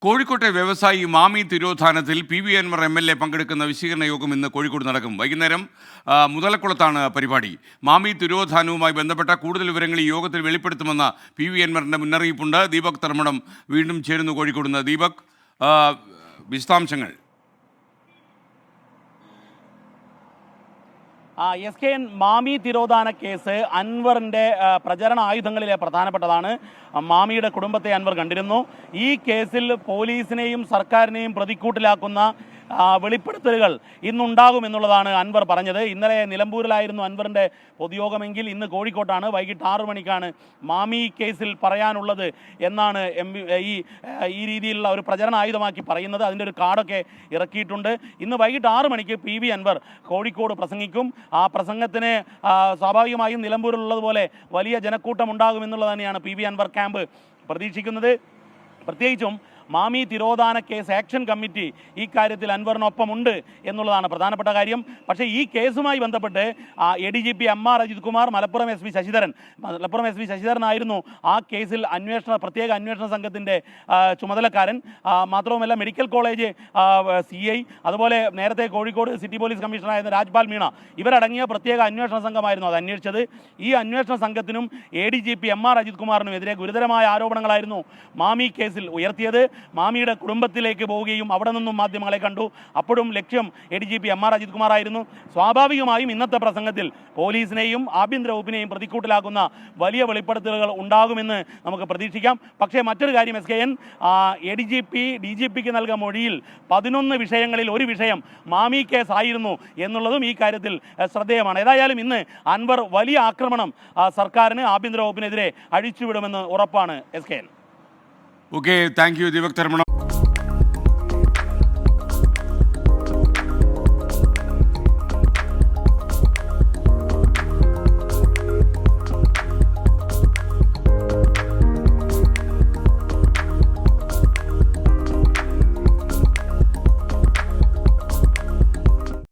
കോഴിക്കോട്ടെ വ്യവസായി മാമി തിരോധാനത്തിൽ പി.വി. അൻവർ എം.എൽ.എ പങ്കെടുക്കുന്ന വിശദീകരണ യോഗം ഇന്ന് കോഴിക്കോട് നടക്കും. വൈകുന്നേരം മുതലക്കുളത്താണ് പരിപാടി. മാമി തിരോധാനവുമായി ബന്ധപ്പെട്ട കൂടുതൽ വിവരങ്ങൾ ഈ യോഗത്തിൽ വെളിപ്പെടുത്തുമെന്ന് പി.വി. അൻവറിൻ്റെ മുന്നറിയിപ്പുണ്ട്. ദീപക് തർമ്മടം വീണ്ടും ചേരുന്നു കോഴിക്കോട് നിന്ന്. ദീപക്, വിശദാംശങ്ങൾ. SKN മാമി തിരോധാന കേസ് അൻവറിൻ്റെ പ്രചരണ ആയുധങ്ങളിലെ പ്രധാനപ്പെട്ടതാണ്. മാമിയുടെ കുടുംബത്തെ അൻവർ കണ്ടിരുന്നു. ഈ കേസിൽ പോലീസിനെയും സർക്കാരിനെയും പ്രതിക്കൂട്ടിലാക്കുന്ന വെളിപ്പെടുത്തലുകൾ ഇന്നുണ്ടാകുമെന്നുള്ളതാണ് അൻവർ പറഞ്ഞത്. ഇന്നലെ നിലമ്പൂരിലായിരുന്നു അൻവറിൻ്റെ പൊതുയോഗമെങ്കിൽ ഇന്ന് കോഴിക്കോട്ടാണ്. വൈകിട്ട് 6 മണിക്കാണ് മാമി കേസിൽ പറയാനുള്ളത് എന്നാണ് ഈ രീതിയിലുള്ള ഒരു പ്രചരണ ആയുധമാക്കി പറയുന്നത്. അതിൻ്റെ ഒരു കാർഡൊക്കെ ഇറക്കിയിട്ടുണ്ട്. ഇന്ന് വൈകിട്ട് 6 മണിക്ക് പി.വി. അൻവർ കോഴിക്കോട് പ്രസംഗിക്കും. ആ പ്രസംഗത്തിന് സ്വാഭാവികമായും നിലമ്പൂരിലുള്ളതുപോലെ വലിയ ജനക്കൂട്ടം ഉണ്ടാകുമെന്നുള്ളത് തന്നെയാണ് പി.വി. അൻവർ ക്യാമ്പ് പ്രതീക്ഷിക്കുന്നത്. പ്രത്യേകിച്ചും മാമി തിരോധാന കേസ് ആക്ഷൻ കമ്മിറ്റി ഈ കാര്യത്തിൽ അൻവറിനൊപ്പമുണ്ട് എന്നുള്ളതാണ് പ്രധാനപ്പെട്ട കാര്യം. പക്ഷേ ഈ കേസുമായി ബന്ധപ്പെട്ട് ADGP MR Ajith Kumar, Malappuram SP ശശിധരനായിരുന്നു ആ കേസിൽ പ്രത്യേക അന്വേഷണ സംഘത്തിൻ്റെ ചുമതലക്കാരൻ. മാത്രവുമല്ല മെഡിക്കൽ കോളേജ് CI, അതുപോലെ നേരത്തെ കോഴിക്കോട് സിറ്റി പോലീസ് കമ്മീഷണറായിരുന്ന രാജ്പാൽ മീണ, ഇവരടങ്ങിയ പ്രത്യേക അന്വേഷണ സംഘമായിരുന്നു അത് അന്വേഷിച്ചത്. ഈ അന്വേഷണ സംഘത്തിനും ADGP MR അജിത് കുമാറിനുമെതിരെ ഗുരുതരമായ ആരോപണങ്ങളായിരുന്നു മാമി കേസിൽ ഉയർത്തിയത്. മാമിയുടെ കുടുംബത്തിലേക്ക് പോവുകയും അവിടെ നിന്നും മാധ്യമങ്ങളെ കണ്ടു. അപ്പോഴും ലക്ഷ്യം ADGP MR അജിത് കുമാർ ആയിരുന്നു. സ്വാഭാവികമായും ഇന്നത്തെ പ്രസംഗത്തിൽ പോലീസിനെയും ആഭ്യന്തര വകുപ്പിനെയും പ്രതിക്കൂട്ടിലാക്കുന്ന വലിയ വെളിപ്പെടുത്തലുകൾ ഉണ്ടാകുമെന്ന് നമുക്ക് പ്രതീക്ഷിക്കാം. പക്ഷേ മറ്റൊരു കാര്യം, SKN ADGP DGPക്ക് നൽകിയ മൊഴിയിൽ 11 വിഷയങ്ങളിൽ ഒരു വിഷയം മാമി കേസ് ആയിരുന്നു എന്നുള്ളതും ഈ കാര്യത്തിൽ ശ്രദ്ധേയമാണ്. ഏതായാലും ഇന്ന് അൻവർ വലിയ ആക്രമണം സർക്കാരിന്, ആഭ്യന്തര വകുപ്പിനെതിരെ അഴിച്ചുവിടുമെന്ന് ഉറപ്പാണ്. SKN. Okay, thank you Deepak Dharmadam.